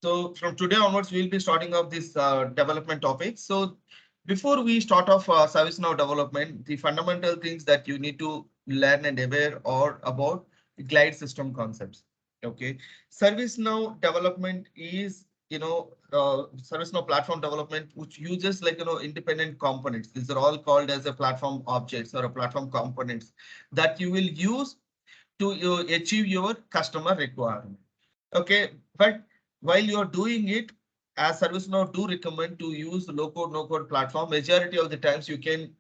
So from today onwards, we'll be starting off this development topic. So before we start off ServiceNow development, the fundamental things that you need to learn and aware or about the glide system concepts. Okay, ServiceNow development is ServiceNow platform development, which uses independent components. These are all called as a platform objects or a platform components that you will use to achieve your customer requirement. Okay, but while you're doing it, as ServiceNow do recommend to use low code, no code platform, majority of the times you can,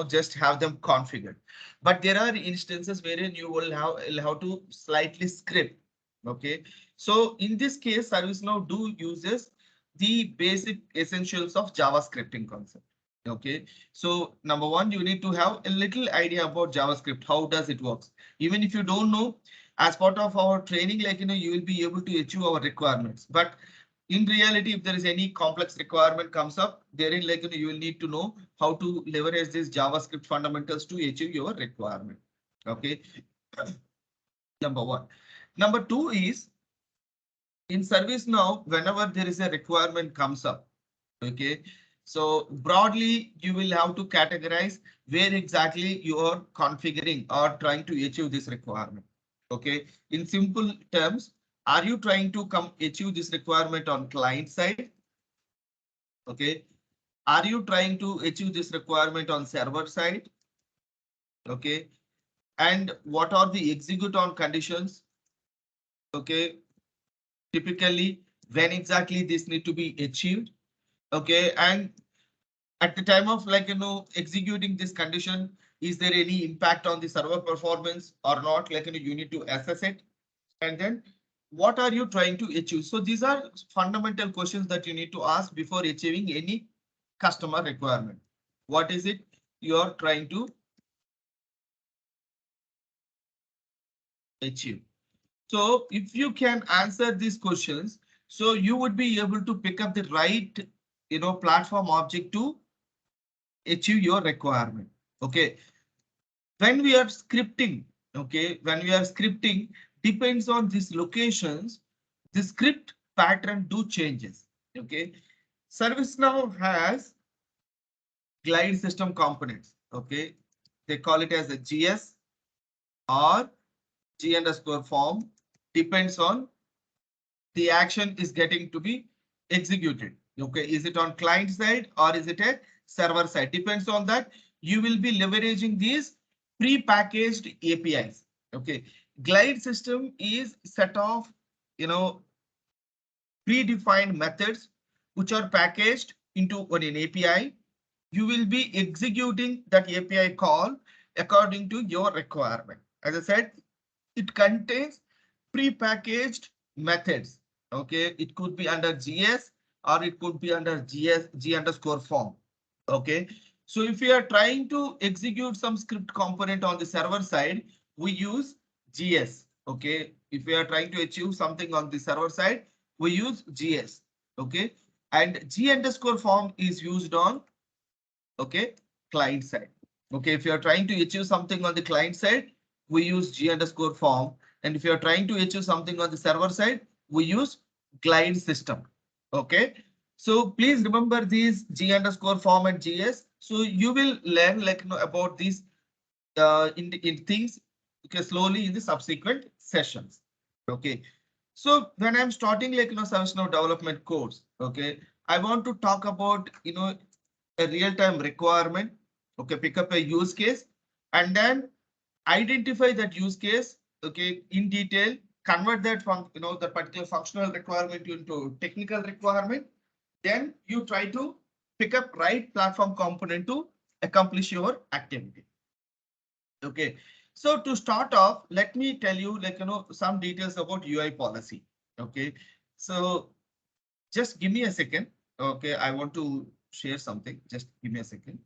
just have them configured. But there are instances wherein you will have to slightly script. Okay, so in this case, ServiceNow do uses the basic essentials of JavaScripting concept. Okay, so number one, you need to have a little idea about JavaScript. How does it works? Even if you don't know, as part of our training, you will be able to achieve our requirements. But in reality, if there is any complex requirement comes up, therein you will need to know how to leverage these JavaScript fundamentals to achieve your requirement. Okay, number one. Number two is in ServiceNow, whenever there is a requirement comes up. Okay, so broadly, you will have to categorize where exactly you are configuring or trying to achieve this requirement. Okay, in simple terms, are you trying to achieve this requirement on client side? Okay, are you trying to achieve this requirement on server side? Okay, and what are the execute on conditions? Okay, typically when exactly this need to be achieved? Okay, and at the time of executing this condition, is there any impact on the server performance or not? You need to assess it. And then what are you trying to achieve? So these are fundamental questions that you need to ask before achieving any customer requirement. What is it you are trying to achieve? So if you can answer these questions, so you would be able to pick up the right platform object to achieve your requirement. Okay, when we are scripting, okay, when we are scripting, depends on these locations, the script pattern do changes. Okay, ServiceNow has glide system components. Okay, they call it as a GS or G underscore form, depends on the action is getting to be executed. Okay, is it on client side or is it a server side? Depends on that. You will be leveraging these pre-packaged APIs. Okay, glide system is set of predefined methods which are packaged into an API. You will be executing that API call according to your requirement. As I said, it contains pre-packaged methods. Okay, it could be under GS or it could be under G underscore form. Okay, so if you are trying to execute some script component on the server side, we use GS. Okay, if we are trying to achieve something on the server side, we use GS. Okay, and G underscore form is used on client side. Okay, if you are trying to achieve something on the client side, we use G underscore form, and if you are trying to achieve something on the server side, we use glide system. Okay, so please remember these G underscore form and GS. So you will learn about these in things slowly in the subsequent sessions. Okay, so when I'm starting ServiceNow development course, okay, I want to talk about a real-time requirement. Okay, pick up a use case and then identify that use case. Okay, in detail, convert that from the particular functional requirement into technical requirement. Then you try to pick up right platform component to accomplish your activity. Okay, so to start off, let me tell you some details about UI policy. Okay, so just give me a second. Okay, I want to share something. Just give me a second.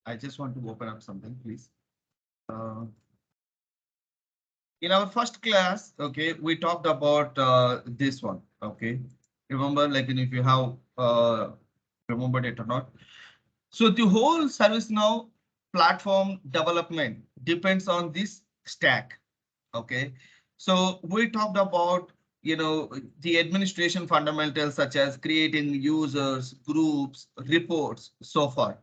I just want to open up something, please. In our first class, okay, we talked about this one. Okay, remember, like, if you have remembered it or not. So the whole ServiceNow platform development depends on this stack. Okay, so we talked about, the administration fundamentals such as creating users, groups, reports, so far.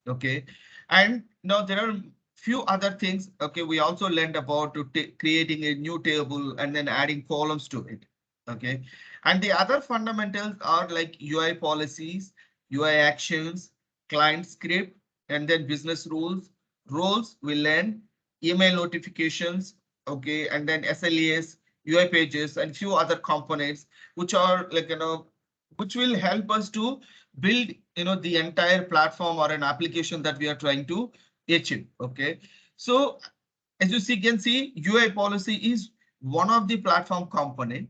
Okay, and now there are few other things. Okay, we also learned about creating a new table and then adding columns to it. Okay, and the other fundamentals are like UI policies, UI actions, client script, and then business rules. Roles we learn, email notifications, okay, and then SLAs, UI pages, and few other components, which are like, which will help us to build, the entire platform or an application that we are trying to achieve. Okay, so as can see, UI policy is one of the platform component,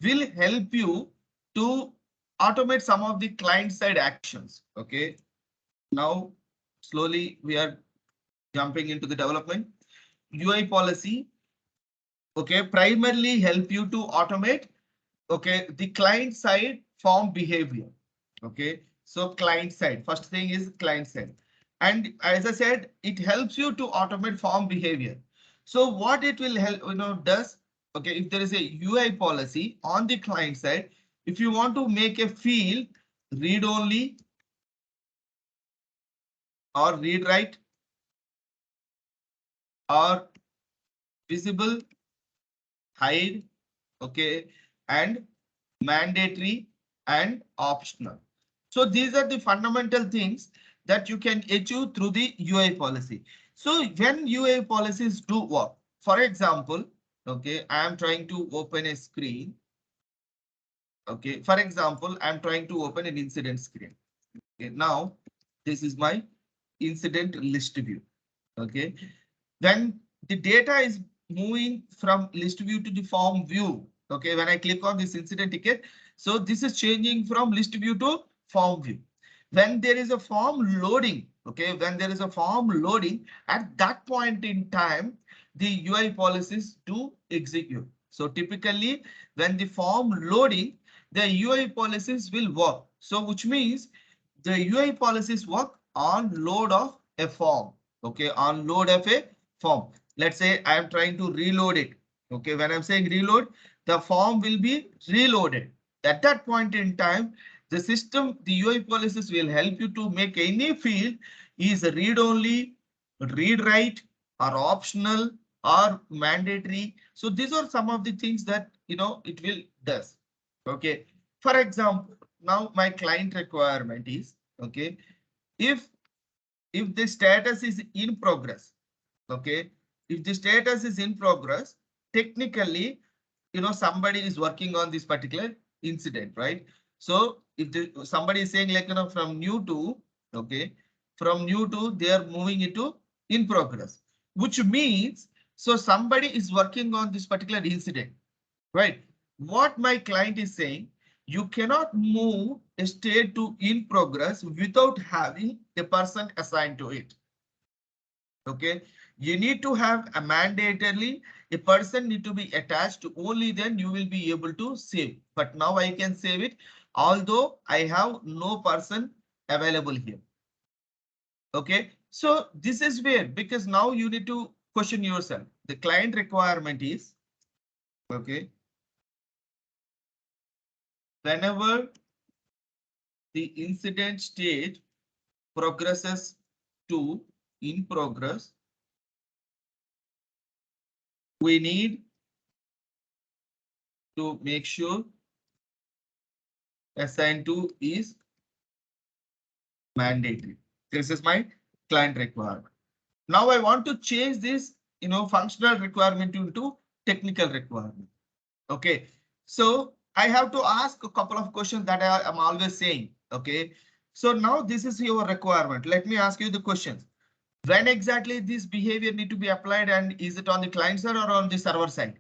will help you to automate some of the client side actions. Okay, now slowly we are jumping into the development. UI policy, okay, primarily help you to automate, okay, the client side form behavior. Okay, so client side, first thing is client side, and as I said, it helps you to automate form behavior. So what it will help, does, okay, if there is a UI policy on the client side, if you want to make a field read only or read write or visible, hide, okay, and mandatory and optional. So these are the fundamental things that you can achieve through the UI policy. So when UI policies do work, for example, okay, I am trying to open a screen. Okay, for example, I'm trying to open an incident screen. Okay, now this is my incident list view. Okay, then the data is moving from list view to the form view. Okay, when I click on this incident ticket, so this is changing from list view to form view. When there is a form loading, okay, when there is a form loading, at that point in time, the UI policies do execute. So typically, when the form loading, the UI policies will work. So which means the UI policies work on load of a form. Okay, on load of a form. Let's say I am trying to reload it. Okay, when I'm saying reload, the form will be reloaded. At that point in time, the system, the UI policies will help you to make any field is read only, read write, or optional or mandatory. So these are some of the things that, it will does. Okay, for example, now my client requirement is, okay, if the status is in progress. Okay, if the status is in progress, technically, somebody is working on this particular incident, right? So if somebody is saying like, from new to, okay, from new to they are moving into in progress, which means, so somebody is working on this particular incident, right? What my client is saying, you cannot move a state to in progress without having a person assigned to it. Okay, you need to have a mandatorily a person need to be attached, only then you will be able to save. But now I can save it, although I have no person available here. Okay, so this is where, because now you need to question yourself. The client requirement is, okay, whenever the incident state progresses to in progress, we need to make sure assigned to is mandatory. This is my client requirement. Now I want to change this, functional requirement into technical requirement. Okay, so I have to ask a couple of questions that I am always saying. Okay, so now this is your requirement. Let me ask you the questions. When exactly this behavior need to be applied, and is it on the client side or on the server side?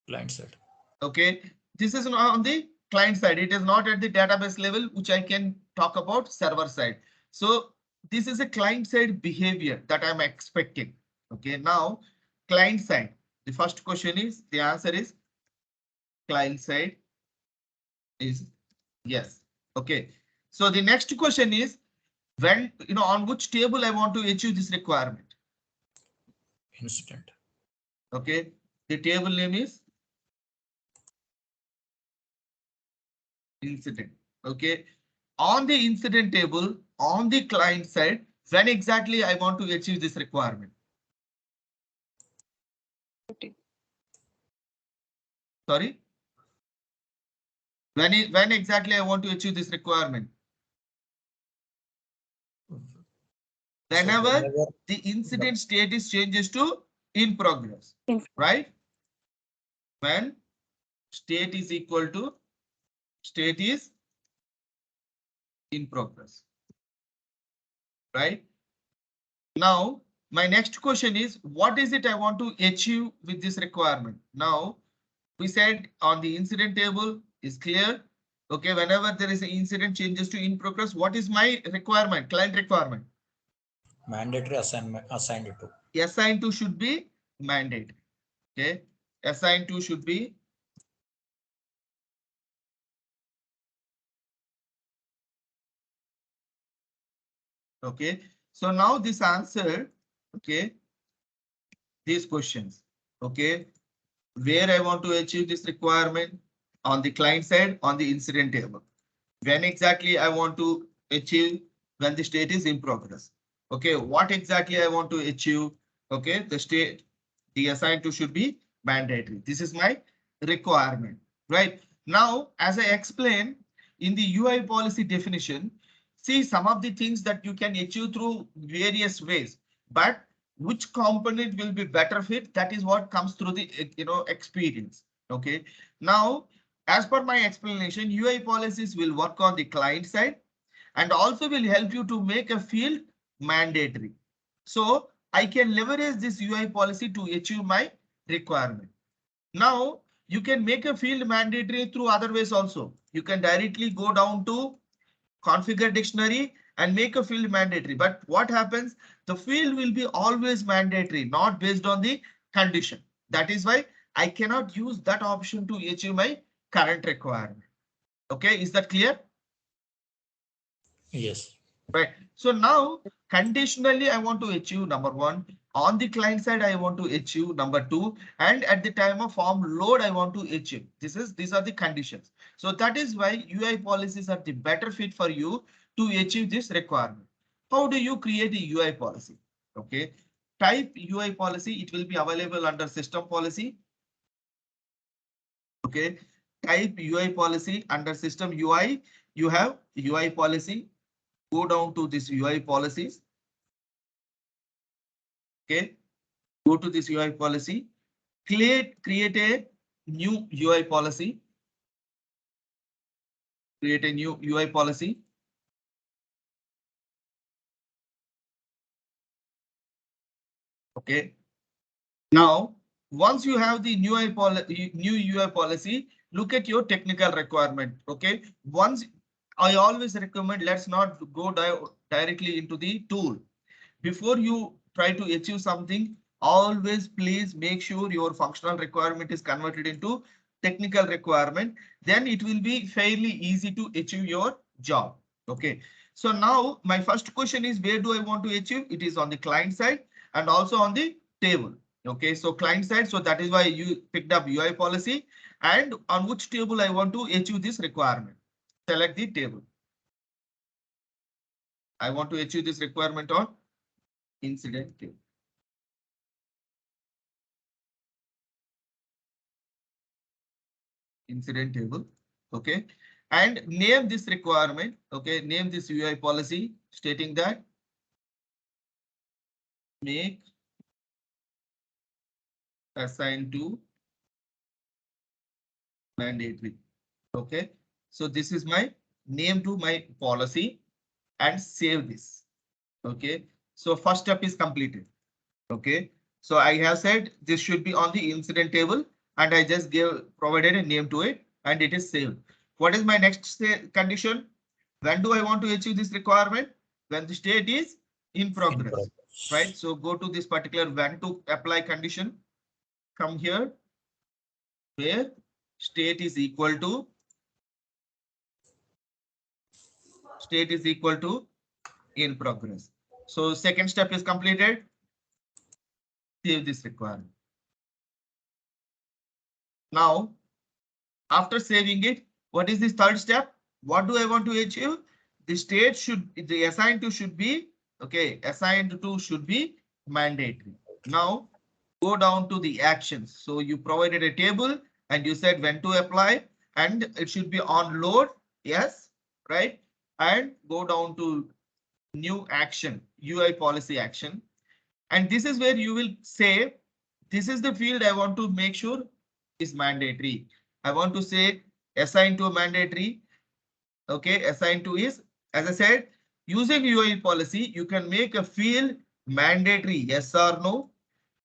Client side. Okay, this is on the client side. It is not at the database level, which I can talk about server side. So this is a client side behavior that I'm expecting. Okay, now client side. The first question is, the answer is client side is yes. Okay, so the next question is, when, on which table I want to achieve this requirement. Incident. Okay, the table name is incident. Okay, on the incident table on the client side, when exactly I want to achieve this requirement. Sorry, when exactly I want to achieve this requirement. Whenever the incident state is changes to in progress, right? When state is equal to state is in progress, right? Now, my next question is, what is it I want to achieve with this requirement? Now, we said on the incident table is clear. Okay, whenever there is an incident changes to in progress, what is my requirement, client requirement? Mandatory assignment assigned to. Assigned to should be mandate. Okay, assigned to should be okay. So now this answer, okay, these questions, okay, where I want to achieve this requirement on the client side on the incident table. When exactly I want to achieve when the state is in progress. Okay, what exactly I want to achieve? Okay, the state, the assigned to should be mandatory. This is my requirement, right? Now, as I explained in the UI policy definition, see some of the things that you can achieve through various ways, but which component will be better fit, that is what comes through the experience. Okay, now as per my explanation, UI policies will work on the client side and also will help you to make a field mandatory. So I can leverage this UI policy to achieve my requirement. Now you can make a field mandatory through other ways also. You can directly go down to configure dictionary and make a field mandatory. But what happens? The field will be always mandatory, not based on the condition. That is why I cannot use that option to achieve my current requirement. Okay, is that clear? Yes. Right. So now conditionally I want to achieve number one. On the client side, I want to achieve number two, and at the time of form load, I want to achieve. These are the conditions. So that is why UI policies are the better fit for you to achieve this requirement. How do you create a UI policy? Okay. Type UI policy. It will be available under system policy. Okay. Type UI policy under system UI. You have UI policy. Go down to this UI policies. Okay, go to this UI policy, create a new UI policy, create a new UI policy. Okay, now once you have the new UI policy, look at your technical requirement. Okay, once I always recommend, let's not go directly into the tool. Before you try to achieve something, always please make sure your functional requirement is converted into technical requirement. Then it will be fairly easy to achieve your job. Okay. So now my first question is, where do I want to achieve? It is on the client side and also on the table. Okay. So client side. So that is why you picked up UI policy, and on which table I want to achieve this requirement. Select the table. I want to achieve this requirement on incident table. Incident table. Okay, and name this requirement. Okay, name this UI policy stating that make assign to mandatory. Okay, so this is my name to my policy and save this. Okay, so first step is completed. Okay, so I have said this should be on the incident table and I just provided a name to it and it is saved. What is my next condition? When do I want to achieve this requirement? When the state is in progress, right? So go to this particular when to apply condition. Come here where state is equal to in progress. So second step is completed. Save this requirement. Now, after saving it, what is this third step? What do I want to achieve? The state should, the assigned to should be, okay, assigned to should be mandatory. Now, go down to the actions. So you provided a table and you said when to apply and it should be on load. Yes, right? And go down to new action, UI policy action. And this is where you will say, this is the field I want to make sure is mandatory. I want to say assign to a mandatory. Okay, assign to is, as I said, using UI policy, you can make a field mandatory, yes or no,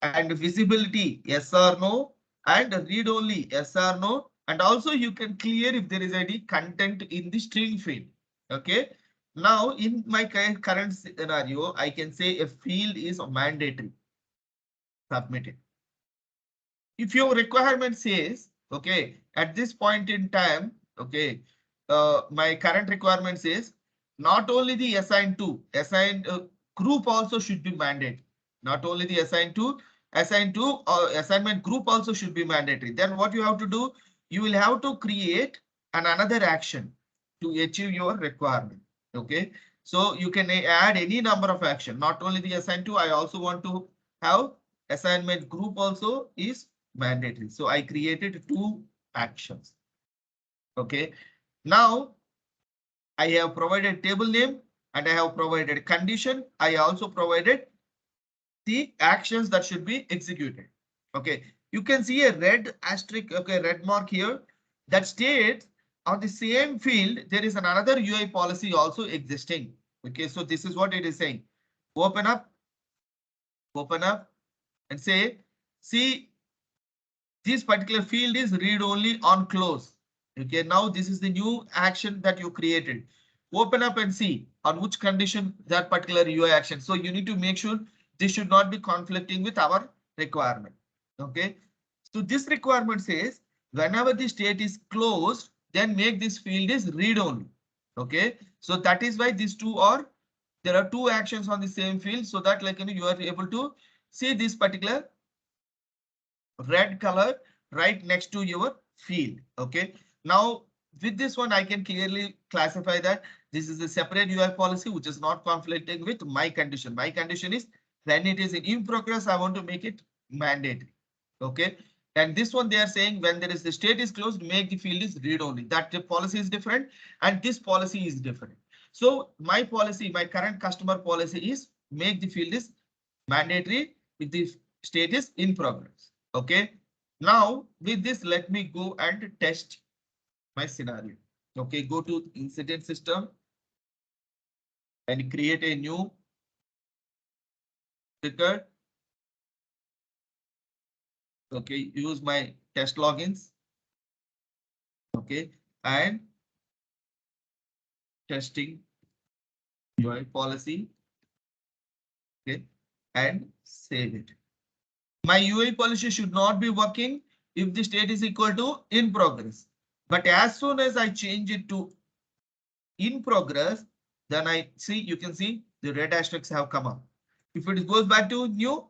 and visibility, yes or no, and read only, yes or no. And also you can clear if there is any content in the string field. Okay. Now in my current scenario, I can say a field is mandatory. Submit it. If your requirement says, okay, at this point in time, okay, my current requirement says not only the assigned group also should be mandated. Not only the assigned to assignment group also should be mandatory. Then what you have to do, you will have to create another action to achieve your requirement. Okay, so you can add any number of action, not only the assigned to, I also want to have assignment group also is mandatory. So I created two actions. Okay, now I have provided table name and I have provided condition. I also provided the actions that should be executed. Okay, you can see a red asterisk, okay, red mark here that states on the same field there is another UI policy also existing. Okay, so this is what it is saying. Open up and say, see, this particular field is read only on close. Okay, now this is the new action that you created. Open up and see on which condition that particular UI action. So you need to make sure this should not be conflicting with our requirement. Okay, so this requirement says whenever the state is closed, then make this field is read only. Okay, so that is why these two are, there are two actions on the same field, so that like you are able to see this particular red color right next to your field. Okay, now with this one I can clearly classify that this is a separate UI policy which is not conflicting with my condition. My condition is when it is in progress, I want to make it mandatory. Okay, and this one they are saying when there is the state is closed, make the field is read only. That the policy is different and this policy is different. So my policy, my current customer policy is make the field is mandatory if the state is in progress. Okay, now with this, let me go and test my scenario. Okay, go to incident system and create a new ticket. Okay, use my test logins. Okay, and testing UI policy. Okay, and save it. My UI policy should not be working if the state is equal to in progress. But as soon as I change it to in progress, then I see, you can see the red asterisks have come up. If it goes back to new,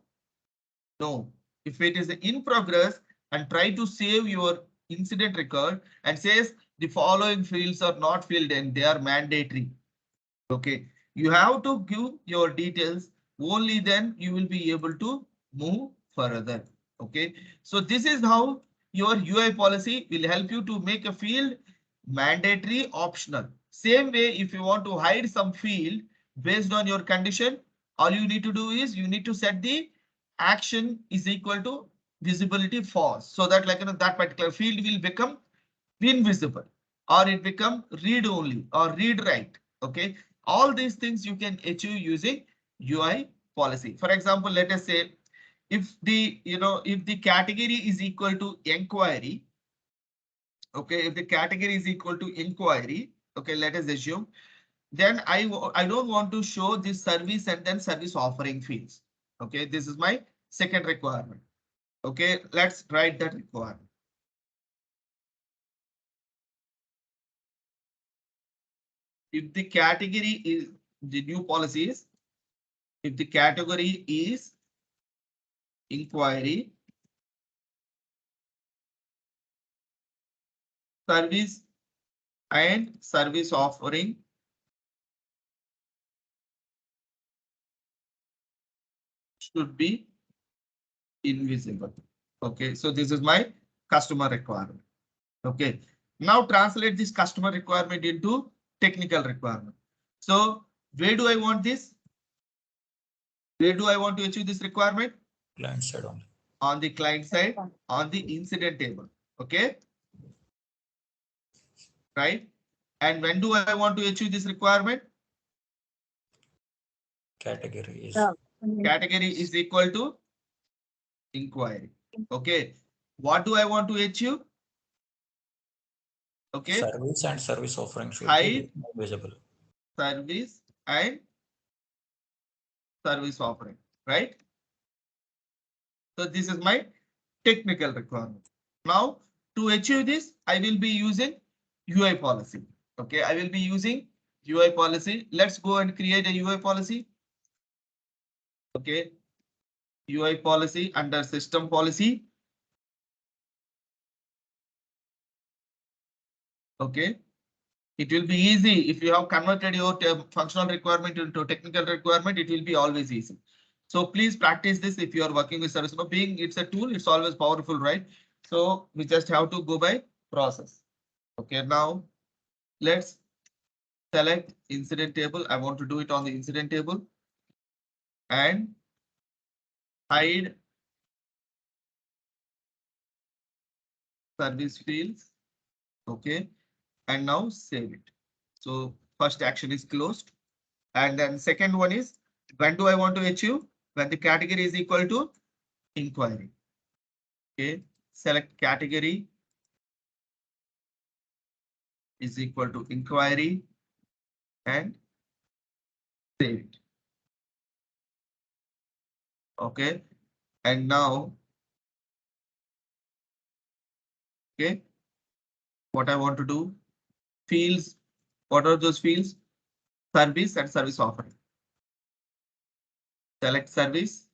no. If it is in progress and try to save your incident record and says the following fields are not filled in, they are mandatory. Okay, you have to give your details, only then you will be able to move further. Okay, so this is how your UI policy will help you to make a field mandatory optional. Same way, if you want to hide some field based on your condition, all you need to do is you need to set the action is equal to visibility false, so that like that particular field will become invisible or it become read only or read write. Okay, all these things you can achieve using UI policy. For example, let us say if the if the category is equal to inquiry, Okay, if the category is equal to inquiry, okay, let us assume, then I don't want to show this service and then service offering fields. Okay, this is my second requirement. Okay, let's write that requirement. If the category is the new policy is, if the category is inquiry, service and service offering should be invisible. Okay, so this is my customer requirement. Okay, now translate this customer requirement into technical requirement. So where do I want this? Where do I want to achieve this requirement? Client side only. On the client side, on the incident table. Okay, right? And when do I want to achieve this requirement? Category is Category is equal to inquiry. Okay, what do I want to achieve? Okay, service and service offering should hide be visible. service and service offering, right? So this is my technical requirement. Now to achieve this, I will be using UI policy. Okay, I will be using UI policy. Let's go and create a UI policy. Okay, UI policy under system policy. Okay, it will be easy if you have converted your functional requirement into technical requirement. It will be always easy. So please practice this if you are working with ServiceNow. Being it's a tool, it's always powerful, right? So we just have to go by process. Okay, now let's select incident table. I want to do it on the incident table and hide service fields. Okay, and now save it. So first action is closed. And then second one is, when do I want to achieve? When the category is equal to inquiry. Okay, select category is equal to inquiry and save it. Okay, and now, okay, what I want to do, fields, what are those fields? Service and service offering. Select service.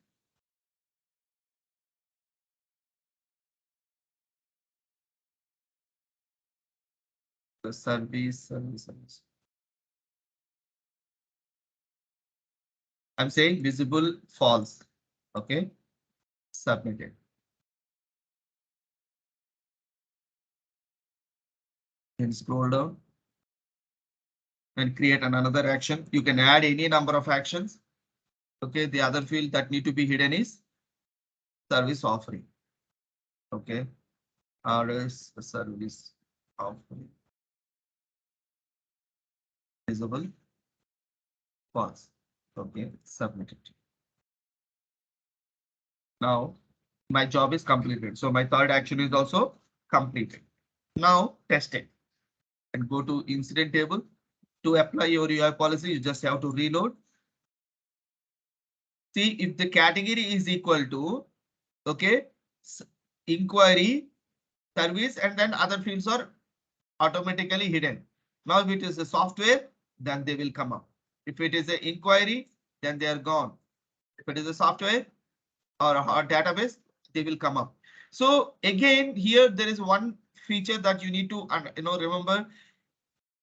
The service. I'm saying visible false. Okay, submitted. Then scroll down and create another action. You can add any number of actions. Okay, the other field that need to be hidden is service offering. Okay, RS service offering. Visible false. Okay, submitted. Now my job is completed. So my third action is also completed. Now test it and go to incident table. To apply your UI policy, you just have to reload. See if the category is equal to, okay, inquiry, service, and then other fields are automatically hidden. Now if it is a software, then they will come up. If it is an inquiry, then they are gone. If it is a software or a database, they will come up. So again, here there is one feature that you need to remember.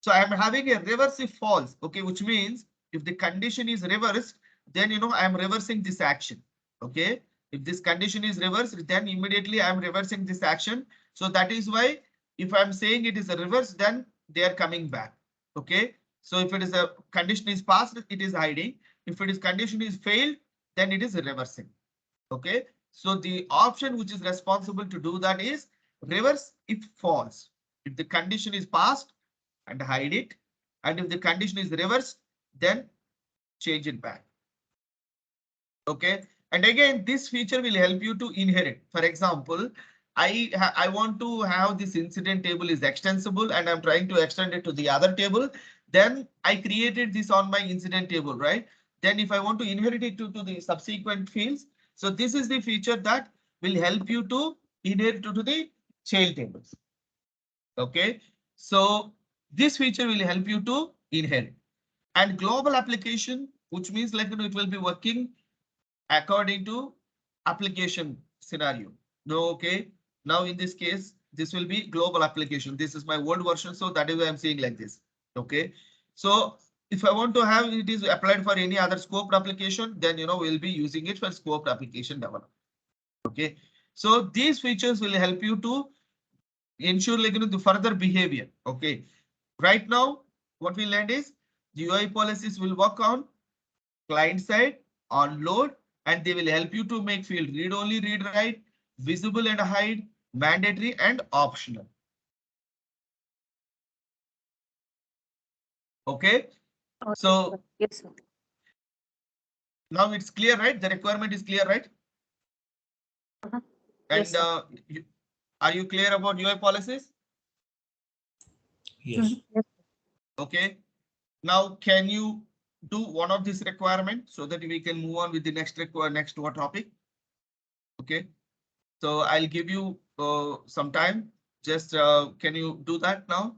So I am having a reverse if false, okay, which means if the condition is reversed, then I am reversing this action. Okay, if this condition is reversed, then immediately I am reversing this action. So that is why if I'm saying it is a reverse, then they are coming back. Okay, so if it is a condition is passed, it is hiding. If it is condition is failed, then it is reversing. Okay, so the option which is responsible to do that is reverse if false. If the condition is passed and hide it, and if the condition is reversed, then change it back. Okay, and again this feature will help you to inherit. For example, I want to have this incident table is extensible and I'm trying to extend it to the other table. Then I created this on my incident table, right? Then if I want to inherit it to the subsequent fields, so this is the feature that will help you to inherit to the child tables. Okay, so this feature will help you to inherit. And global application, which means like it will be working according to application scenario. No, okay. Now in this case, this will be global application. This is my word version, so that is why I'm saying like this. Okay, so if I want to have it is applied for any other scoped application, then we'll be using it for scoped application development. Okay, so these features will help you to ensure like the further behavior. Okay, right now what we learned is the UI policies will work on client side, on load, and they will help you to make field read only, read write, visible and hide, mandatory and optional. Okay, so yes, sir. now it's clear, right? The requirement is clear, right? Yes, And are you clear about UI policies? Yes. Yes. Okay, now can you do one of these requirements so that we can move on with the next topic? Okay, so I'll give you some time. Just can you do that now?